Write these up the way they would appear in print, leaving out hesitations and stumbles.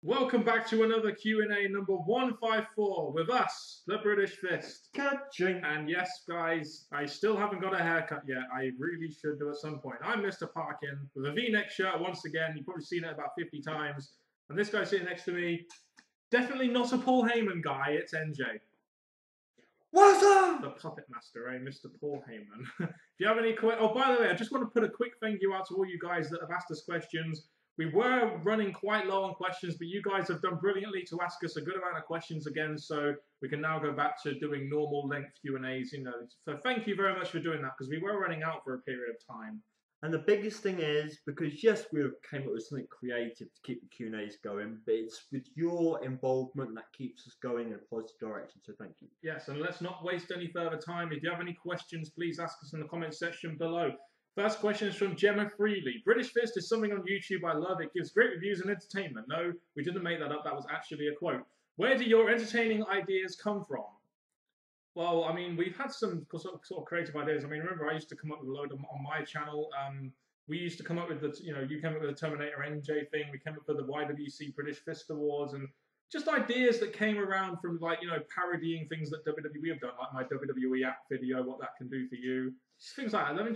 Welcome back to another Q&A number 154 with us, the British Fist. Ka-ching. And yes, guys, I still haven't got a haircut yet. I really should do at some point. I'm Mr. Parkin with a V-neck shirt once again. You've probably seen it about 50 times. And this guy sitting next to me, definitely not a Paul Heyman guy. It's NJ. What's up? The Puppet Master, Mr. Paul Heyman. If you have any questions... Oh, by the way, I just want to put a quick thank you out to all you guys that have asked us questions. We were running quite low on questions, but you guys have done brilliantly to ask us a good amount of questions again, so we can now go back to doing normal length Q&As, So thank you very much for doing that, because we were running out for a period of time. And the biggest thing is, because yes, we came up with something creative to keep the Q&As going, but it's with your involvement that keeps us going in a positive direction, so thank you. Yes, and let's not waste any further time. If you have any questions, please ask us in the comment section below. First question is from Gemma Freely. British Fist is something on YouTube I love. It gives great reviews and entertainment. No, we didn't make that up. That was actually a quote. Where do your entertaining ideas come from? Well, I mean, we've had some sort of creative ideas. I mean, remember, I used to come up with a load on my channel. We used to come up with the, you came up with the Terminator NJ thing. We came up with the YWC British Fist Awards and just ideas that came around from, like, parodying things that WWE have done, like my WWE app video, what that can do for you. Just things like that. I mean,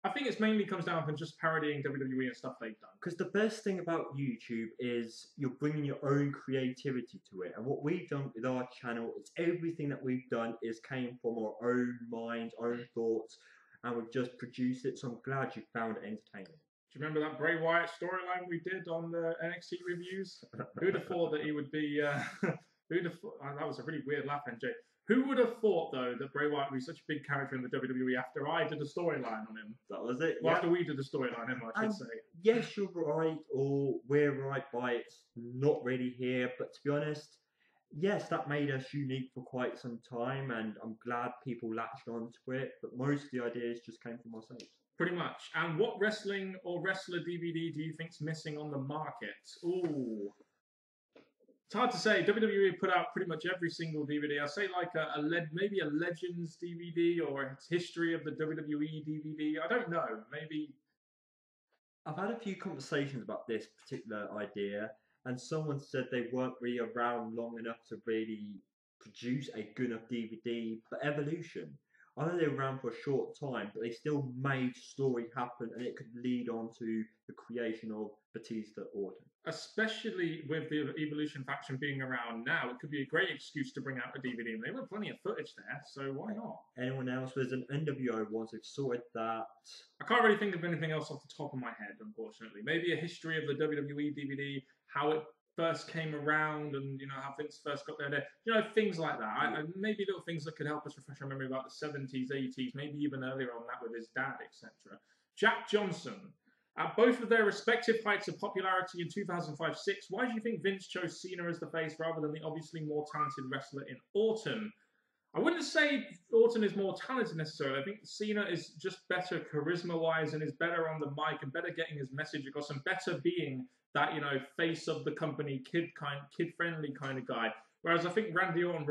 I think it mainly comes down from just parodying WWE and stuff they've done. Because the best thing about YouTube is you're bringing your own creativity to it. And what we've done with our channel is everything that we've done came from our own mind, own thoughts, and we've just produced it. So I'm glad you found it entertaining. Do you remember that Bray Wyatt storyline we did on the NXT reviews? Who'd have thought that he would be... that was a really weird laugh, NJ. Who would have thought, though, that Bray Wyatt would be such a big character in the WWE after I did a storyline on him? That was it. Well, after we did a storyline on him, I should say. Yes, you're right, or we're right by it's not really here. But to be honest, yes, that made us unique for quite some time, and I'm glad people latched onto it. But most of the ideas just came from ourselves. Pretty much. And what wrestling or wrestler DVD do you think's missing on the market? Ooh. It's hard to say. WWE put out pretty much every single DVD. I'd say like maybe a Legends DVD or a history of the WWE DVD. I don't know. Maybe. I've had a few conversations about this particular idea, and someone said they weren't really around long enough to really produce a good enough DVD for Evolution. I know they were around for a short time, but they still made story happen, and it could lead on to the creation of Batista Orton. Especially with the Evolution faction being around now, it could be a great excuse to bring out a DVD. And there were plenty of footage there, so why not? Anyone else? There's an NWO once they've sorted that. I can't really think of anything else off the top of my head, unfortunately. Maybe a history of the WWE DVD, how it first came around, and how things first got there. Things like that. Maybe little things that could help us refresh our memory about the 70s, 80s, maybe even earlier on that with his dad, etc. Jack Johnson. At both of their respective heights of popularity in 2005-06, why do you think Vince chose Cena as the face rather than the obviously more talented wrestler in Orton? I wouldn't say Orton is more talented necessarily. I think Cena is just better charisma-wise and is better on the mic and better getting his message across and better being that, face of the company, kid-friendly kind of guy. Whereas I think Randy Orton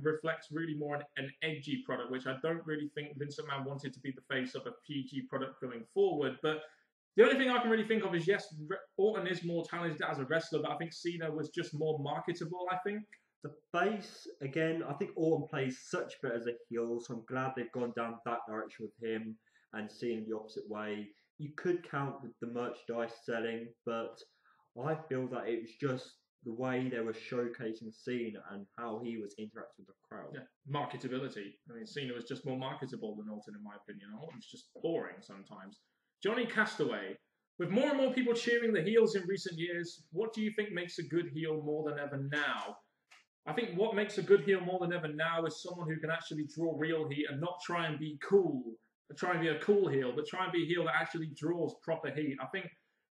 reflects really more an edgy product, which I don't really think Vince McMahon wanted to be the face of a PG product going forward. But the only thing I can really think of is, yes, Orton is more talented as a wrestler, but I think Cena was just more marketable, I think. The face, again, I think Orton plays such better as a heel, so I'm glad they've gone down that direction with him and seeing the opposite way. You could count with the merchandise selling, but I feel that it was just the way they were showcasing Cena and how he was interacting with the crowd. Yeah, marketability. I mean, Cena was just more marketable than Orton, in my opinion. Orton's just boring sometimes. Johnny Castaway. With more and more people cheering the heels in recent years, what do you think makes a good heel more than ever now? I think what makes a good heel more than ever now is someone who can actually draw real heat and not try and be cool, try and be a cool heel, but try and be a heel that actually draws proper heat. I think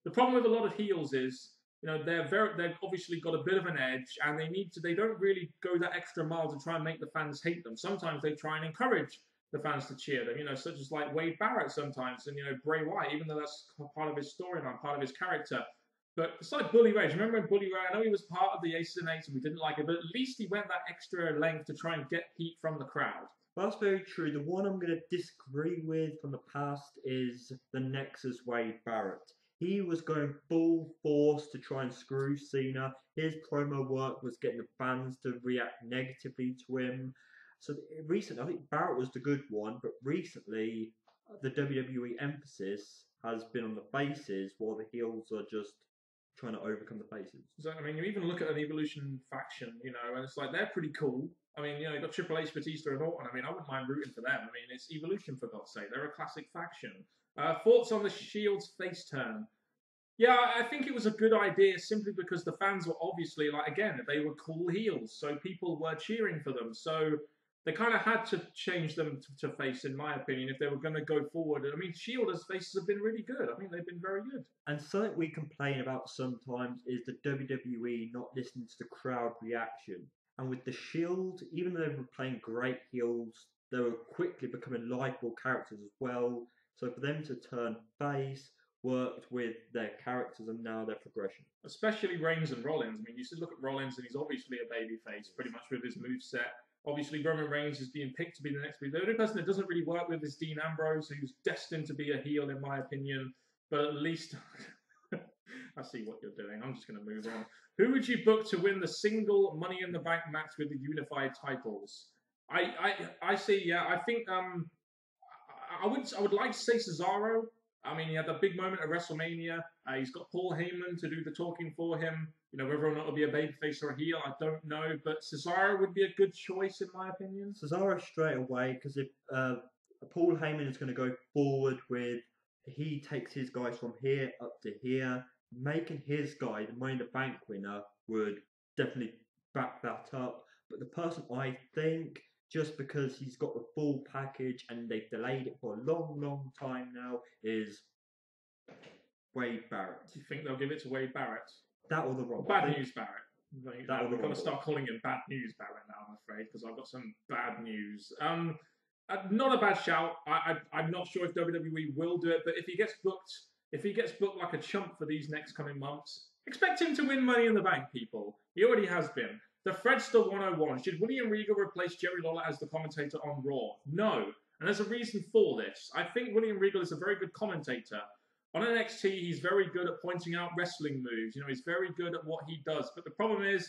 the problem with a lot of heels is, they've obviously got a bit of an edge, and they don't really go that extra mile to try and make the fans hate them. Sometimes they try and encourage the fans to cheer them, such as like Wade Barrett sometimes, and Bray Wyatt, even though that's part of his storyline, part of his character. But it's like Bully Ray. Do you remember when Bully Ray? I know he was part of the Aces and Eights and we didn't like it, but at least he went that extra length to try and get heat from the crowd. Well, that's very true. The one I'm going to disagree with from the past is the Nexus Wade Barrett. he was going full force to try and screw Cena. His promo work was getting the fans to react negatively to him. So recently, I think Barrett was the good one, but recently the WWE emphasis has been on the faces, while the heels are just trying to overcome the faces. So, I mean, you even look at an Evolution faction, you know, and it's like they're pretty cool. I mean, you know, you've got Triple H, Batista, and Orton. I mean, I wouldn't mind rooting for them. I mean, it's Evolution, for God's sake. They're a classic faction. Thoughts on the Shield's face turn? Yeah, I think it was a good idea simply because the fans were obviously, like, again, they were cool heels. So people were cheering for them. So they kind of had to change them to face, in my opinion, if they were going to go forward. I mean, Shield as faces have been really good. I think they've been very good. And something we complain about sometimes is the WWE not listening to the crowd reaction. And with the Shield, even though they were playing great heels, they were quickly becoming likable characters as well. So for them to turn face worked with their characters and now their progression. Especially Reigns and Rollins. I mean, you should look at Rollins, and he's obviously a babyface, pretty much with his moveset. Obviously, Roman Reigns is being picked to be the next big. The only person that doesn't really work with is Dean Ambrose, who's destined to be a heel, in my opinion. But at least I see what you're doing. I'm just going to move on. Who would you book to win the single Money in the Bank match with the unified titles? I see. Yeah, I think I would like to say Cesaro. I mean, he had that big moment at WrestleMania. He's got Paul Heyman to do the talking for him. You know, whether or not it'll be a babyface or a heel, I don't know. But Cesaro would be a good choice, in my opinion. Cesaro straight away, because if Paul Heyman is going to go forward with, he takes his guys from here up to here, making his guy the Money in the Bank winner would definitely back that up. But the person I think, just because he's got the full package and they've delayed it for a long, long time now, is Wade Barrett. Do you think they'll give it to Wade Barrett? That or the Rumble. Bad news, Barrett. We've got to Rumble. start calling him Bad News Barrett now, I'm afraid, because I've got some bad news. Not a bad shout. I'm not sure if WWE will do it, but if he gets booked like a chump for these next coming months, expect him to win Money in the Bank, people. He already has been. The Fredster 101. Should William Regal replace Jerry Lawler as the commentator on Raw? No. And there's a reason for this. I think William Regal is a very good commentator. On NXT, he's very good at pointing out wrestling moves. You know, he's very good at what he does. But the problem is,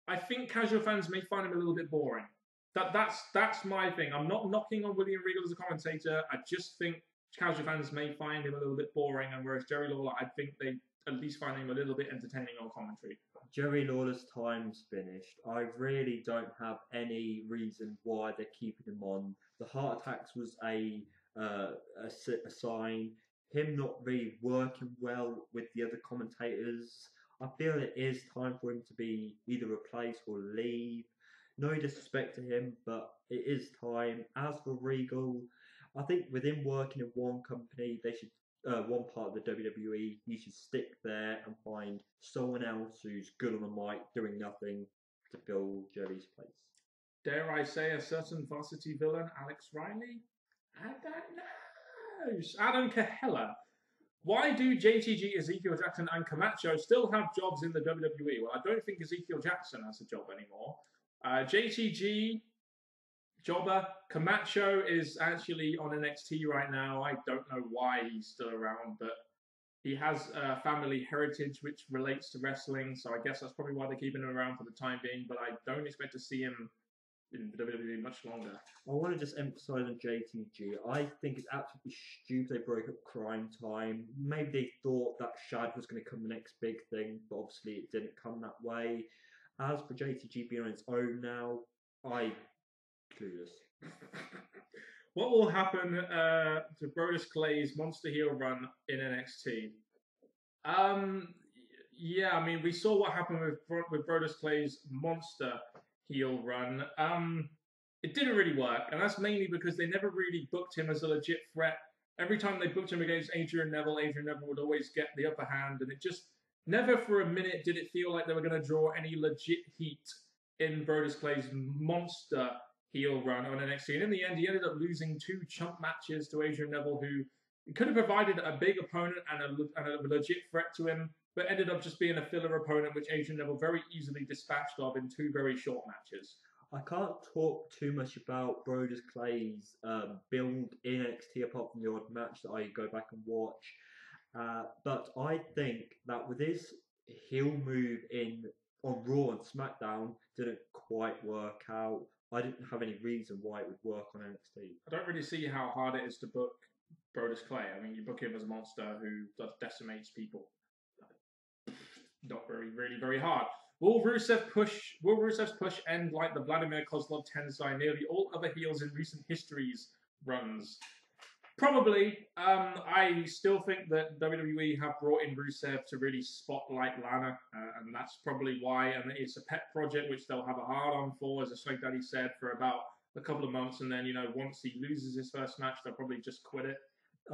I think casual fans may find him a little bit boring. That's my thing. I'm not knocking on William Regal as a commentator. I just think casual fans may find him a little bit boring. And whereas Jerry Lawler, I think they at least find him a little bit entertaining on commentary. Jerry Lawler's time's finished. I really don't have any reason why they're keeping him on. The heart attacks was a sign. Him not really working well with the other commentators. I feel it is time for him to be either replaced or leave. No disrespect to him, but it is time. As for Regal, I think with him working in one company, they should one part of the WWE, he should stick there and find someone else who's good on the mic, doing nothing to fill Jerry's place. Dare I say a certain varsity villain, Alex Riley? I don't know. Adam Caheller. Why do JTG, Ezekiel Jackson, and Camacho still have jobs in the WWE? Well, I don't think Ezekiel Jackson has a job anymore. JTG, jobber. Camacho is actually on NXT right now. I don't know why he's still around, but he has a family heritage which relates to wrestling, so I guess that's probably why they're keeping him around for the time being, but I don't expect to see him in WWE much longer. I want to just emphasise on JTG. I think it's absolutely stupid they broke up Crime Time. Maybe they thought that Shad was going to come the next big thing, but obviously it didn't come that way. As for JTG being on its own now, clueless. What will happen to Brodus Clay's Monster Heel run in NXT? Yeah, I mean, we saw what happened with Brodus Clay's Monster Heel run. It didn't really work, and that's mainly because they never really booked him as a legit threat. Every time they booked him against Adrian Neville would always get the upper hand, and it just never for a minute did it feel like they were going to draw any legit heat in Brodus Clay's Monster Heel run on NXT. And in the end, he ended up losing 2 chump matches to Adrian Neville, who could have provided a big opponent and a legit threat to him, but ended up just being a filler opponent, which Adrian Neville very easily dispatched of in 2 very short matches. I can't talk too much about Brodus Clay's build in NXT apart from the odd match that I go back and watch. But I think that with his heel move in on Raw and SmackDown didn't quite work out. I didn't have any reason why it would work on NXT. I don't really see how hard it is to book Brodus Clay. I mean, you book him as a monster who decimates people. Not really very hard. Will Rusev's push end like the Vladimir Kozlov Tensai nearly all other heels in recent histories runs? Probably. I still think that WWE have brought in Rusev to really spotlight Lana, and that's probably why. And it's a pet project which they'll have a hard on for, as Snake Daddy said, for about a couple of months, and then once he loses his first match, they'll probably just quit it.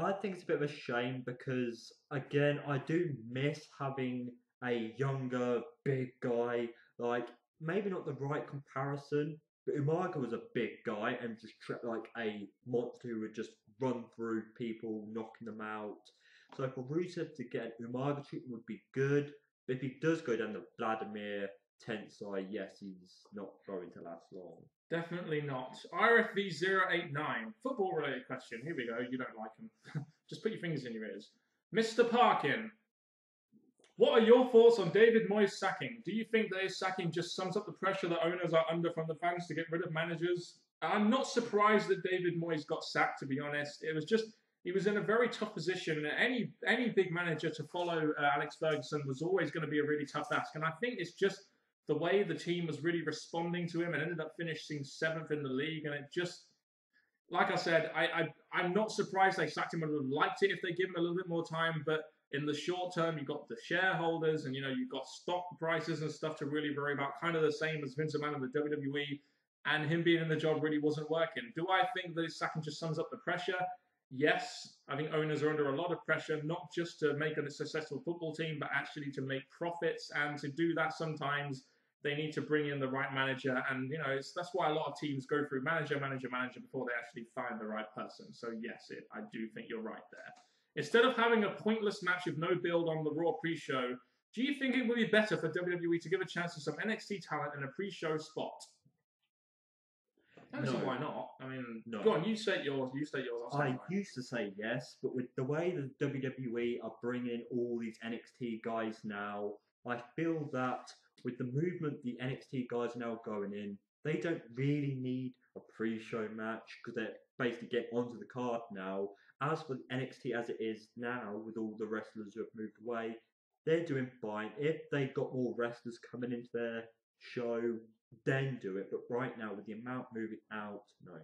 I think it's a bit of a shame because again, I do miss having a younger, big guy. Like maybe not the right comparison, but Umaga was a big guy and just like a monster who would just run through people, knocking them out. So for Rusev to get an Umaga treatment would be good. But if he does go down the Vladimir Tensai, yes, he's not going to last long. Definitely not. RFV089, football related question. Here we go. You don't like him. Just put your fingers in your ears. Mr. Parkin, what are your thoughts on David Moyes' sacking? Do you think that his sacking just sums up the pressure that owners are under from the fans to get rid of managers? I'm not surprised that David Moyes got sacked, to be honest. It was just, he was in a very tough position. Any big manager to follow Alex Ferguson was always going to be a really tough ask. And I think it's just the way the team was really responding to him and ended up finishing 7th in the league. And it just, like I said, I'm not surprised they sacked him. I would have liked it if they give him a little bit more time. But in the short term, you've got the shareholders and, you've got stock prices and stuff to really worry about, kind of the same as Vince McMahon in the WWE. And him being in the job really wasn't working. Do I think that his sacking just sums up the pressure? Yes. I think owners are under a lot of pressure, not just to make a successful football team, but actually to make profits. And to do that, sometimes they need to bring in the right manager. And, that's why a lot of teams go through manager before they actually find the right person. So, yes, I do think you're right there. Instead of having a pointless match with no build on the Raw pre-show, do you think it would be better for WWE to give a chance to some NXT talent in a pre-show spot? I don't see why not. I mean, no. Go on, you state yours. I used to say yes, but with the way the WWE are bringing all these NXT guys now, I feel that with the movement the NXT guys are now going in, they don't really need a pre-show match because they're basically getting onto the card now. As for NXT as it is now, with all the wrestlers who have moved away, they're doing fine. If they got more wrestlers coming into their show, then do it. But right now, with the amount moving out, no.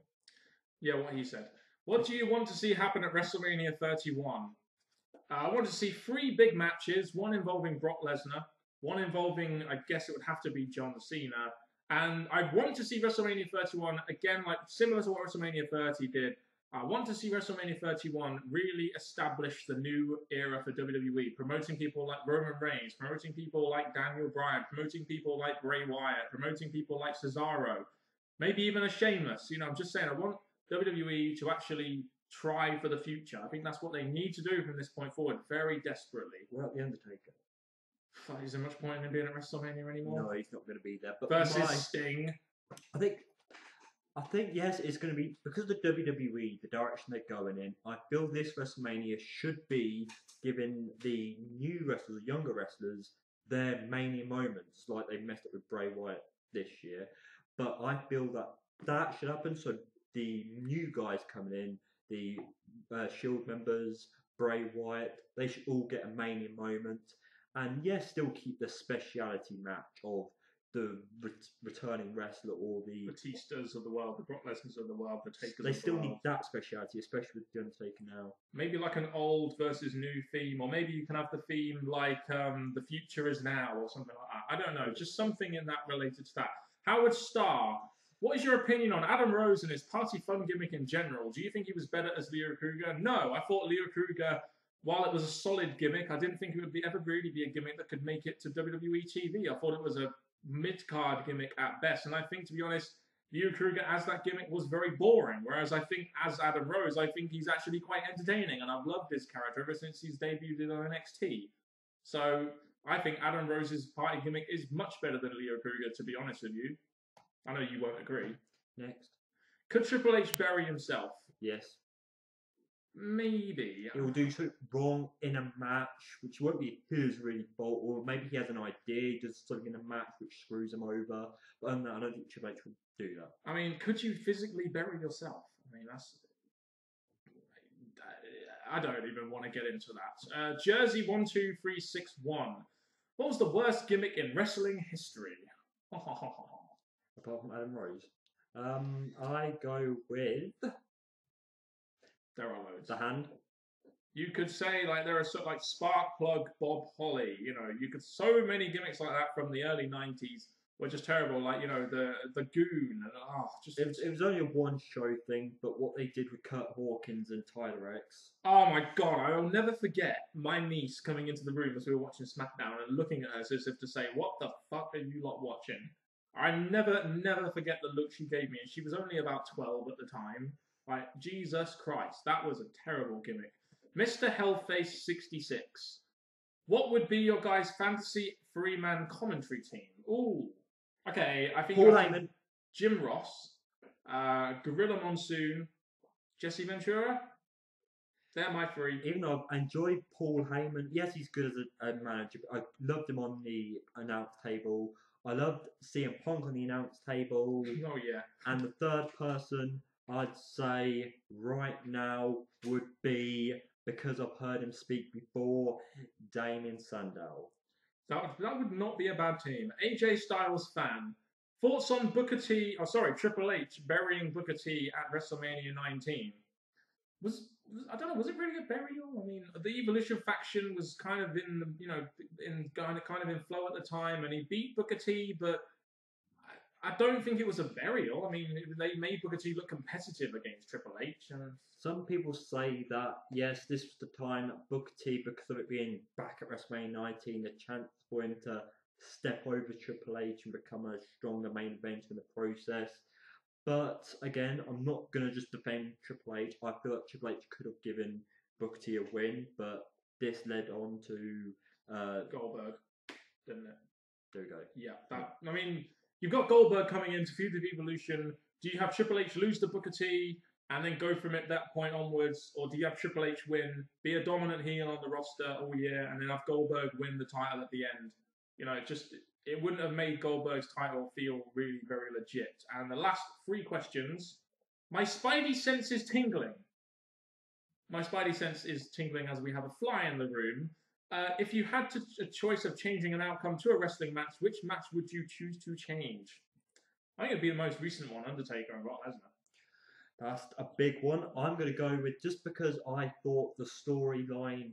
Yeah, what he said. What do you want to see happen at WrestleMania 31? I want to see 3 big matches, one involving Brock Lesnar, one involving, I guess it would have to be John Cena, and I want to see WrestleMania 31, again, like similar to what WrestleMania 30 did. I want to see WrestleMania 31 really establish the new era for WWE, promoting people like Roman Reigns, promoting people like Daniel Bryan, promoting people like Bray Wyatt, promoting people like Cesaro, maybe even a Sheamus. I'm just saying, I want WWE to actually try for the future. I think that's what they need to do from this point forward, very desperately. What about The Undertaker? Is there much point in him being at WrestleMania anymore? No, he's not going to be there. But versus Sting. I think yes, it's going to be because of the WWE, the direction they're going in. I feel this WrestleMania should be giving the new wrestlers, the younger wrestlers, their Mania moments, like they messed up with Bray Wyatt this year. But I feel that should happen. So the new guys coming in, the Shield members, Bray Wyatt, they should all get a Mania moment. And yes, still keep the speciality match of the returning wrestler or the Batistas of the world, the Brock Lesnar's of the world, the Takers. They still need that speciality, especially with the Undertaker now. Maybe like an old versus new theme, or maybe you can have the theme like the future is now, or something like that. I don't know, just something in that related to that. Howard Starr, what is your opinion on Adam Rose and his party fun gimmick in general? Do you think he was better as Leo Kruger? No, I thought Leo Kruger, while it was a solid gimmick, I didn't think it would ever really be a gimmick that could make it to WWE TV. I thought it was a mid-card gimmick at best, and I think, to be honest, Leo Kruger as that gimmick was very boring, whereas I think as Adam Rose, I think he's actually quite entertaining, and I've loved his character ever since he's debuted on NXT. So I think Adam Rose's party gimmick is much better than Leo Kruger, to be honest with you. I know you won't agree. Next. Could Triple H bury himself? Yes. Maybe. He will do something wrong in a match, which won't be his really fault, or maybe he has an idea, does something in a match which screws him over. But other than that, I don't think Triple H would do that. I mean, could you physically bury yourself? I mean, that's. I don't even want to get into that. Jersey12361. What was the worst gimmick in wrestling history? Apart from Adam Rose. I go with There are loads. the hand. You could say like there are sort of like Sparkplug Bob Holly. You know, you could so many gimmicks like that from the early '90s were just terrible. Like the Goon and just. It was only a one show thing, but what they did with Kurt Hawkins and Tyler X. Oh my god, I will never forget my niece coming into the room as we were watching SmackDown and looking at us as if to say, "What the fuck are you lot watching?" I never forget the look she gave me, and she was only about 12 at the time. Like, Jesus Christ, that was a terrible gimmick. Mr. Hellface66. What would be your guys' fantasy three-man commentary team? Ooh. Okay, I think Paul Heyman. Jim Ross, Gorilla Monsoon, Jesse Ventura. They're my three. Even though I enjoy Paul Heyman, yes, he's good as a manager. But I loved him on the announce table. I loved CM Punk on the announce table. Oh, yeah. And the third person I'd say right now would be, because I've heard him speak before, Damien Sandow. That would not be a bad team. AJ Styles fan. Thoughts on Triple H burying Booker T at WrestleMania 19? I don't know, was it really a burial? I mean, the Evolution faction was kind of in flow at the time, and he beat Booker T, but I don't think it was a burial. I mean, they made Booker T look competitive against Triple H. Some people say that, yes, this was the time that Booker T, because of it being back at WrestleMania 19, a chance for him to step over Triple H and become a stronger main event in the process. But again, I'm not going to just defend Triple H. I feel like Triple H could have given Booker T a win, but this led on to Goldberg, didn't it? There we go. Yeah, I mean, you've got Goldberg coming in to feud with Evolution. Do you have Triple H lose to Booker T and then go from at that point onwards, or do you have Triple H win, be a dominant heel on the roster all year, and then have Goldberg win the title at the end? You know, it wouldn't have made Goldberg's title feel really very legit. And the last three questions, my spidey sense is tingling. My spidey sense is tingling as we have a fly in the room. If you had a choice of changing an outcome to a wrestling match, which match would you choose to change? I think it'd be the most recent one, Undertaker and Brock Lesnar. That's a big one. I'm going to go with, just because I thought the storyline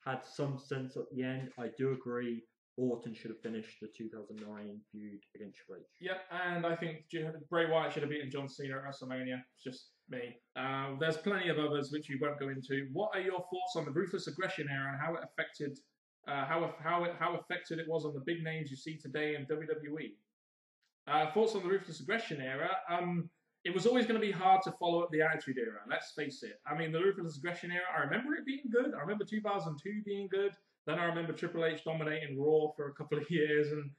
had some sense at the end, I do agree Orton should have finished the 2009 feud against Triple H. Yep, and I think Bray Wyatt should have beaten John Cena at WrestleMania. It's just me. There's plenty of others which we won't go into. What are your thoughts on the ruthless aggression era and how it affected how affected it was on the big names you see today in WWE? Thoughts on the ruthless aggression era? It was always going to be hard to follow up the Attitude Era. Let's face it. I mean, the ruthless aggression era. I remember it being good. I remember 2002 being good. Then I remember Triple H dominating Raw for a couple of years, and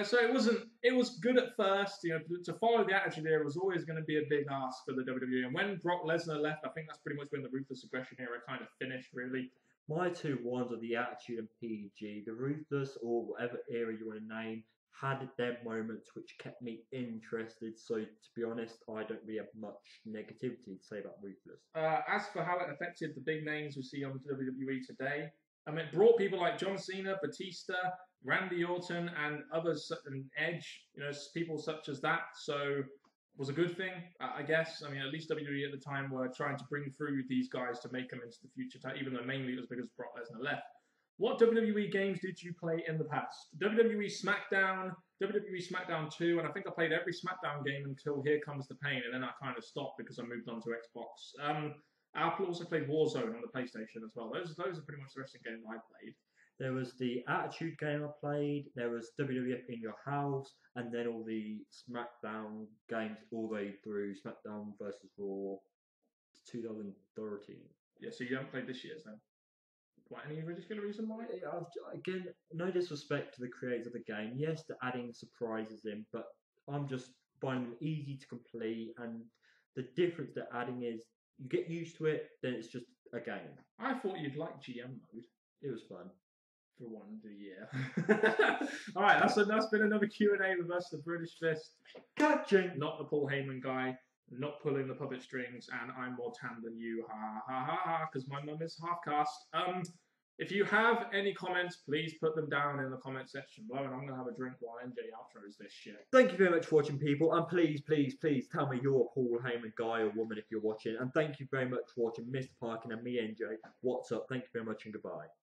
so it was good at first. To follow the Attitude Era was always going to be a big ask for the WWE. And when Brock Lesnar left, I think that's pretty much when the ruthless aggression era kind of finished, really. My two ones are the Attitude and PG. The ruthless, or whatever era you want to name, had their moments which kept me interested. So to be honest, I don't really have much negativity to say about ruthless. As for how it affected the big names we see on WWE today. I mean, it brought people like John Cena, Batista, Randy Orton, and others, and Edge, people such as that. So it was a good thing, I guess. I mean, at least WWE at the time were trying to bring through these guys to make them into the future, even though mainly it was because Brock Lesnar left. What WWE games did you play in the past? WWE SmackDown 2, and I think I played every SmackDown game until Here Comes the Pain, and then I kind of stopped because I moved on to Xbox. I also played Warzone on the PlayStation as well. Those are pretty much the wrestling games I played. There was the Attitude game I played, there was WWF in Your House, and then all the SmackDown games all the way through SmackDown versus Raw 2013. Yeah, so you haven't played this year's then? What, any particular reason why? Again, no disrespect to the creators of the game. Yes, they're adding surprises in, but I'm just finding them easy to complete, and the difference they're adding is you get used to it, then it's just again. I thought you'd like GM mode It was fun. for one of the year. All right, that's been another Q&A with us, the British Fist. Catching. Not the Paul Heyman guy, not pulling the puppet strings, and I'm more tan than you, ha ha ha ha, because my mum is half caste. If you have any comments, please put them down in the comment section below, and I'm gonna have a drink while NJ outros this shit. Thank you very much for watching, people, and please, please, please tell me you're a Paul Heyman guy or woman if you're watching, and thank you very much for watching Mr. Parkin and me, NJ. What's up? Thank you very much and goodbye.